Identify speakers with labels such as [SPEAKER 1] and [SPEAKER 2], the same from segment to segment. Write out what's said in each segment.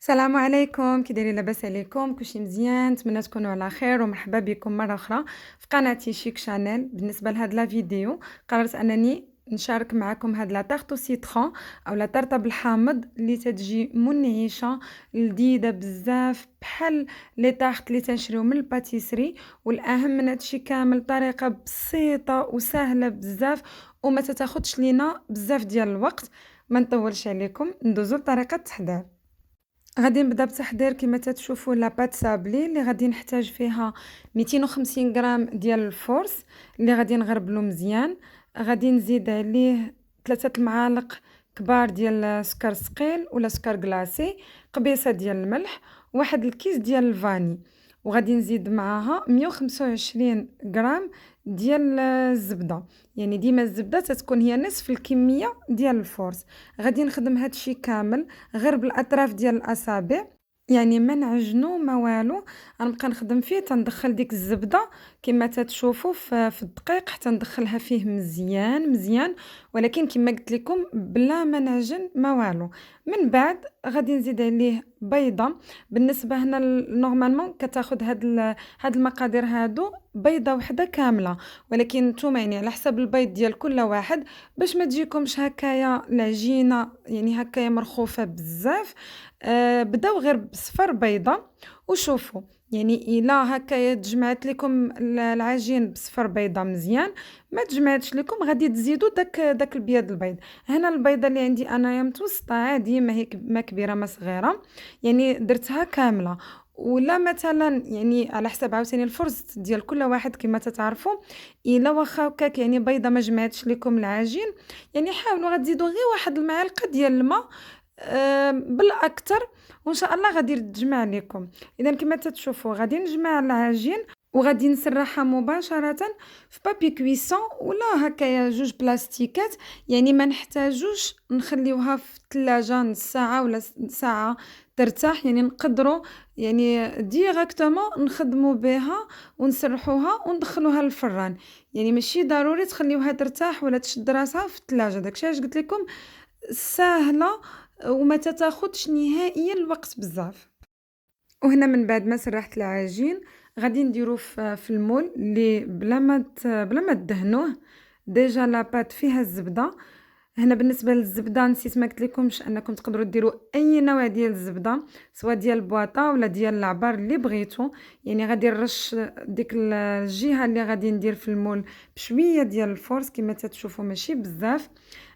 [SPEAKER 1] السلام عليكم، كي دايرين؟ لاباس عليكم؟ كلشي مزيان؟ نتمنى تكونوا على خير ومرحبا بكم مرة أخرى في قناتي شيك شانيل. بالنسبة لهاد لا فيديو قررت أنني نشارك معكم هاد لا طارت أو سيترون أو لا طرطة بالحامض اللي تتجي منعشة لذيذة بزاف بحال لي طارت اللي تنشريو من الباتيسري. والأهم من هادشي كامل طريقة بسيطة وسهلة بزاف وما تتاخدش لينا بزاف ديال الوقت. ما نطولش عليكم، ندوزو لطريقة التحضير. غادي نبدا بتحضير كيما تتشوفوا لاباط سابلي اللي غادي نحتاج فيها 250 غرام ديال الفورس اللي غادي نغربلو مزيان. غادي نزيد عليه 3 المعالق كبار ديال سكر ثقيل ولا سكر كلاصي، قبيصه ديال الملح، واحد الكيس ديال الفاني. وغادي نزيد معاها 125 غرام ديال الزبده، يعني ديما الزبده تتكون هي نصف الكميه ديال الفورس. غادي نخدم هادشي كامل غير بالاطراف ديال الاصابع، يعني ما نعجنو ما والو. غنبقى نخدم فيه تندخل ديك الزبده كما تتشوفوا في الدقيق حتى ندخلها فيه مزيان مزيان، ولكن كما قلت لكم بلا ما نعجن ما والو. من بعد غادي نزيد عليه بيضه. بالنسبه هنا نورمالمون كتاخد هاد المقادير هادو بيضه وحده كامله، ولكن نتوما يعني على حسب البيض ديال كل واحد باش ما تجيكمش هكايا العجينه يعني هكايا مرخوفه بزاف. بداو غير بصفر بيضه وشوفوا، يعني الا هكايا تجمعت لكم العجين بصفر بيضه مزيان، ما تجمعتش لكم غادي تزيدوا داك البياض البيض. هنا البيضه اللي عندي انايا متوسطه عادي، ما هي ما كبيره ما صغيره، يعني درتها كامله. ولا مثلا يعني على حسب عاوتاني الفرز ديال كل واحد كما تتعرفوا. الا واخا هكاك يعني بيضه ما جمعتش لكم العجين، يعني حاولوا غتزيدوا غير واحد المعلقه ديال الماء بالاكثر، وان شاء الله غادي تجمع لكم. اذا كما تتشوفوا غادي نجمع العجين وغادي نسرحها مباشره في بابي كويسون ولا هكايا جوج بلاستيكات، يعني ما نحتاجوش نخليوها في الثلاجه نص ساعه ولا ساعه ترتاح، يعني نقدروا يعني ديريكتومون نخدموا بها ونسرحوها وندخلوها للفران. يعني ماشي ضروري تخليوها ترتاح ولا تشد راسها في الثلاجه، داكشي علاش قلت لكم ساهله وما تتاخدش نهائيا الوقت بزاف. وهنا من بعد ما سرحت العجين غادي نديرو في المول اللي بلا ما تدهنوه. ديجا لاباط فيها الزبده. هنا بالنسبه للزبده نسيت ما قلت لكمش انكم تقدروا ديروا اي نوع ديال الزبده، سواء ديال البواطه ولا ديال العبار اللي بغيتو. يعني غادي نرش ديك الجهه اللي غادي ندير في المول بشويه ديال الفورس كما تتشوفوا ماشي بزاف.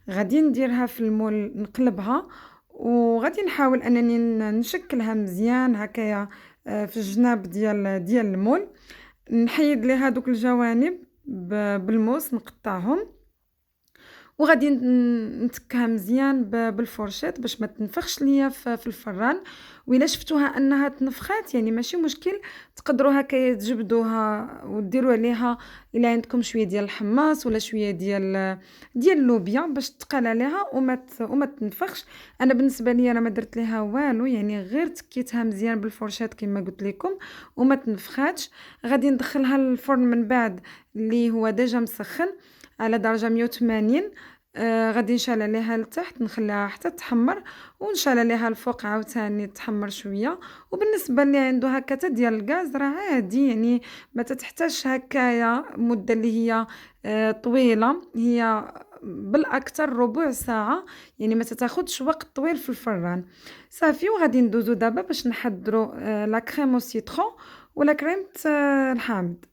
[SPEAKER 1] غادي نديرها في المول نقلبها، وغادي نحاول انني نشكلها مزيان هكايا في الجناب ديال المول. نحيد ليها دوك الجوانب بالموس نقطعهم، وغادي نتكها مزيان بالفورشيط باش ما تنفخش ليا في الفران. وإلا شفتوها أنها تنفخات يعني ماشي مشكل، تقدروا هكايا تجبدوها وديروا عليها إلا عندكم شوية ديال الحماص ولا شوية ديال اللوبيا باش تقال عليها وما تنفخش. أنا بالنسبة لي أنا ما درت ليها والو، يعني غير تكيتها مزيان بالفورشيط كما قلت لكم وما تنفخاتش. غادي ندخلها للفرن من بعد اللي هو ديجا مسخن على درجة 180. غادي نشعل عليها لتحت نخليها حتى تحمر، ونشعل عليها الفوق عاوتاني تحمر شويه. وبالنسبه اللي عنده هكا تا ديال الغاز راه عادي، يعني ما تحتاجش هكايا مده اللي هي طويله، هي بالاكثر ربع ساعه، يعني ما تاخذش وقت طويل في الفران. صافي وغادي ندوزو دابا باش نحضروا لا كريم او سيترون ولا كريمه الحامض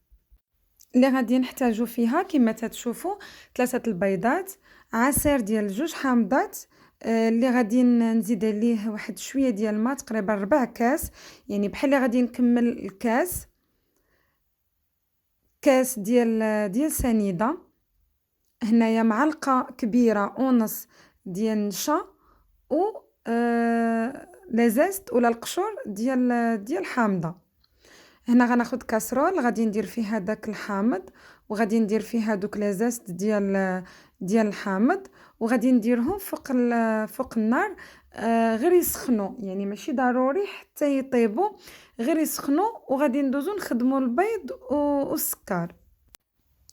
[SPEAKER 1] اللي غادي نحتاجو فيها. كما تتشوفوا 3 البيضات، عصير ديال 2 حامضات، اللي غادي نزيد عليه واحد شويه ديال الماء تقريبا 4 كاس، يعني بحال اللي غادي نكمل الكاس. كاس ديال سنيده. هنايا معلقه كبيره ونص ديال النشا و لا زيست ولا القشور ديال حامضه. هنا غناخد كاسرول غادي ندير فيها داك الحامض، وغادي ندير فيها دوك لي زيست ديال الحامض، وغادي نديرهم فوق النار. غير يسخنوا، يعني ماشي ضروري حتى يطيبوا، غير يسخنوا. وغادي ندوزو نخدموا البيض والسكر.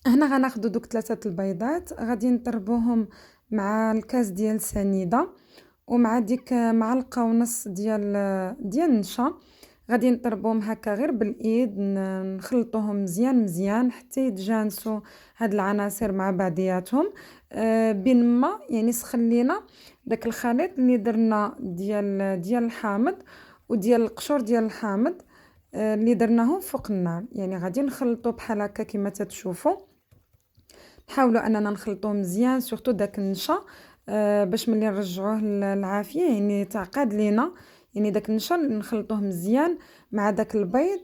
[SPEAKER 1] هنا غناخدو دوك 3 البيضات غادي نضربوهم مع الكاس ديال سنيده، ومع ديك معلقة ونص ديال النشا، غادي نطربهم هكا غير بالإيد، نخلطوهم مزيان مزيان حتى يتجانسوا هاد العناصر مع بعضياتهم. بين ما يعني سخن لينا داك الخليط اللي درنا ديال الحامض وديال القشور ديال الحامض، اللي درناهم فوق النار. يعني غادي نخلطو بحال هكا كيما تتشوفوا، نحاولوا اننا نخلطوه مزيان سورتو داك النشا، باش ملي نرجعوه للعافيه يعني تعقد لينا. يعني داك النشا نخلطوه مزيان مع داك البيض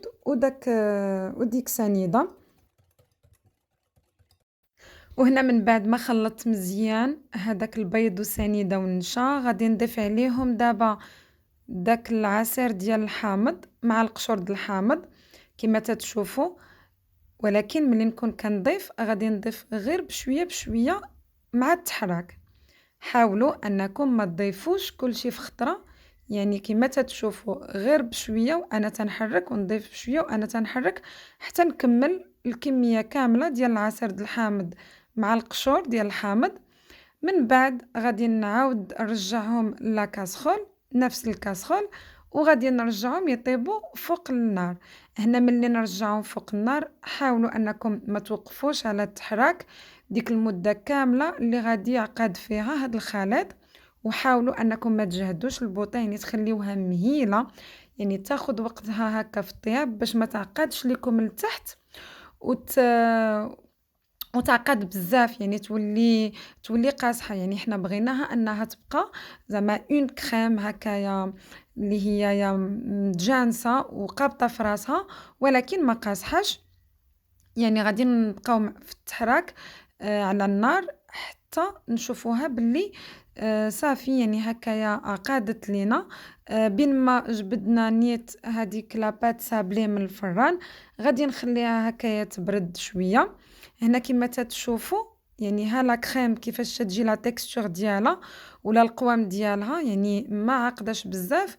[SPEAKER 1] وديك سنيده. وهنا من بعد ما خلطت مزيان هذاك البيض والسنيده والنشا، غادي نضيف عليهم دابا داك العصير ديال الحامض مع القشور ديال الحامض كما تتشوفوا. ولكن ملي نكون كنضيف غادي نضيف غير بشويه بشويه مع التحراك. حاولوا انكم ما تضيفوش كلشي في خطره، يعني كما تتشوفوا غير بشويه وانا تنحرك، ونضيف بشويه وانا تنحرك حتى نكمل الكميه كامله ديال العصير ديال الحامض مع القشور ديال الحامض. من بعد غادي نعاود نرجعهم لاكاسخول، نفس الكاسخول، وغادي نرجعهم يطيبوا فوق النار. هنا ملي نرجعهم فوق النار حاولوا انكم ما توقفوش على التحراك ديك المده كامله اللي غادي يعقد فيها هذا الخليط. وحاولوا انكم ما تجهدوش البوطه، يعني تخليوها مهيله، يعني تاخذ وقتها هكا في الطياب باش ما تعقدش لكم لتحت وتعقد بزاف، يعني تولي قاصحه. يعني حنا بغيناها انها تبقى زعما اون كريم هكايا اللي هي يا متجانسه وقابطه في راسها، ولكن ما قاصحاش. يعني غادي نبقاو في التحراك على النار حتى نشوفوها باللي صافي، يعني هكايا قادت لينا. بين ما جبدنا نيت هذيك لاباط سابلي من الفران، غادي نخليها هكايا تبرد شويه. هنا كما تتشوفوا يعني ها لا كريم كيفاش تجي لا تكستور ديالها ولا القوام ديالها، يعني ما عقداش بزاف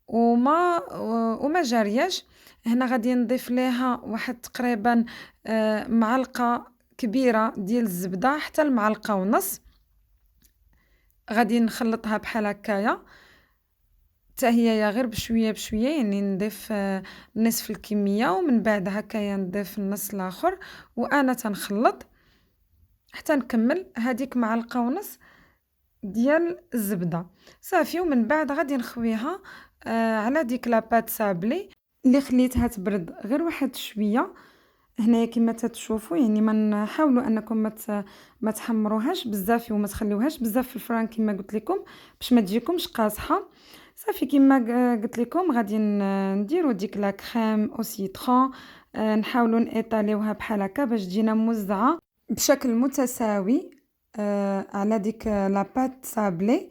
[SPEAKER 1] وما جارياش. هنا غادي نضيف ليها واحد تقريبا معلقه كبيره ديال الزبده حتى المعلقه ونص. غادي نخلطها بحال هكايا حتى هي غير بشويه بشويه، يعني نضيف نصف الكميه ومن بعد هكايا نضيف النص الاخر وانا تنخلط حتى نكمل هذيك معلقه ونص ديال الزبده صافي. ومن بعد غادي نخويها على ديك لاباط سابلي اللي خليتها تبرد غير واحد شويه. هنايا كما تتشوفوا يعني ما نحاولوا انكم ما تحمروهاش بزاف وما تخليوهاش بزاف في الفران كما قلت لكم باش ما تجيكمش قاصحه. صافي كما قلت لكم غادي نديروا ديك لا كريم او سيترون، نحاولوا نيطاليوها بحال هكا باش تجينا موزعه بشكل متساوي على ديك لاباط سابلي.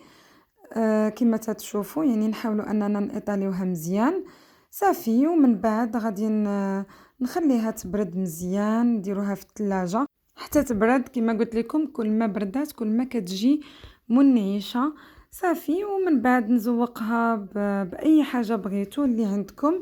[SPEAKER 1] كما تتشوفوا يعني نحاولوا اننا نيطاليوها مزيان صافي. ومن بعد غادي نخليها تبرد مزيان، نديروها في الثلاجه حتى تبرد. كما قلت لكم كل ما بردات كل ما كتجي منعشه صافي. ومن بعد نزوقها باي حاجه بغيتو اللي عندكم.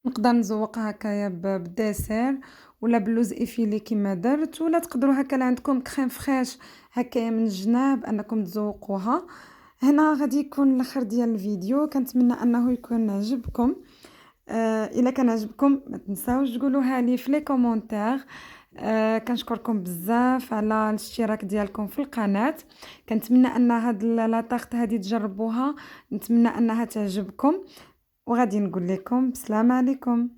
[SPEAKER 1] نقدر نزوقها هكايا بالديسير ولا بلوز ايفيلي كما درت، ولا تقدروا هكا عندكم كريم فريش هكايا من الجناب انكم تزوقوها. هنا غادي يكون الاخر ديال الفيديو، كنتمنى انه يكون عجبكم. الا كان عجبكم ما تنساوش تقولوها لي في لي كومونتير. كنشكركم بزاف على الاشتراك ديالكم في القناه. كنتمنى ان هاد لا طاغط هذه تجربوها، نتمنى انها تعجبكم، وغادي نقول لكم بسلام عليكم.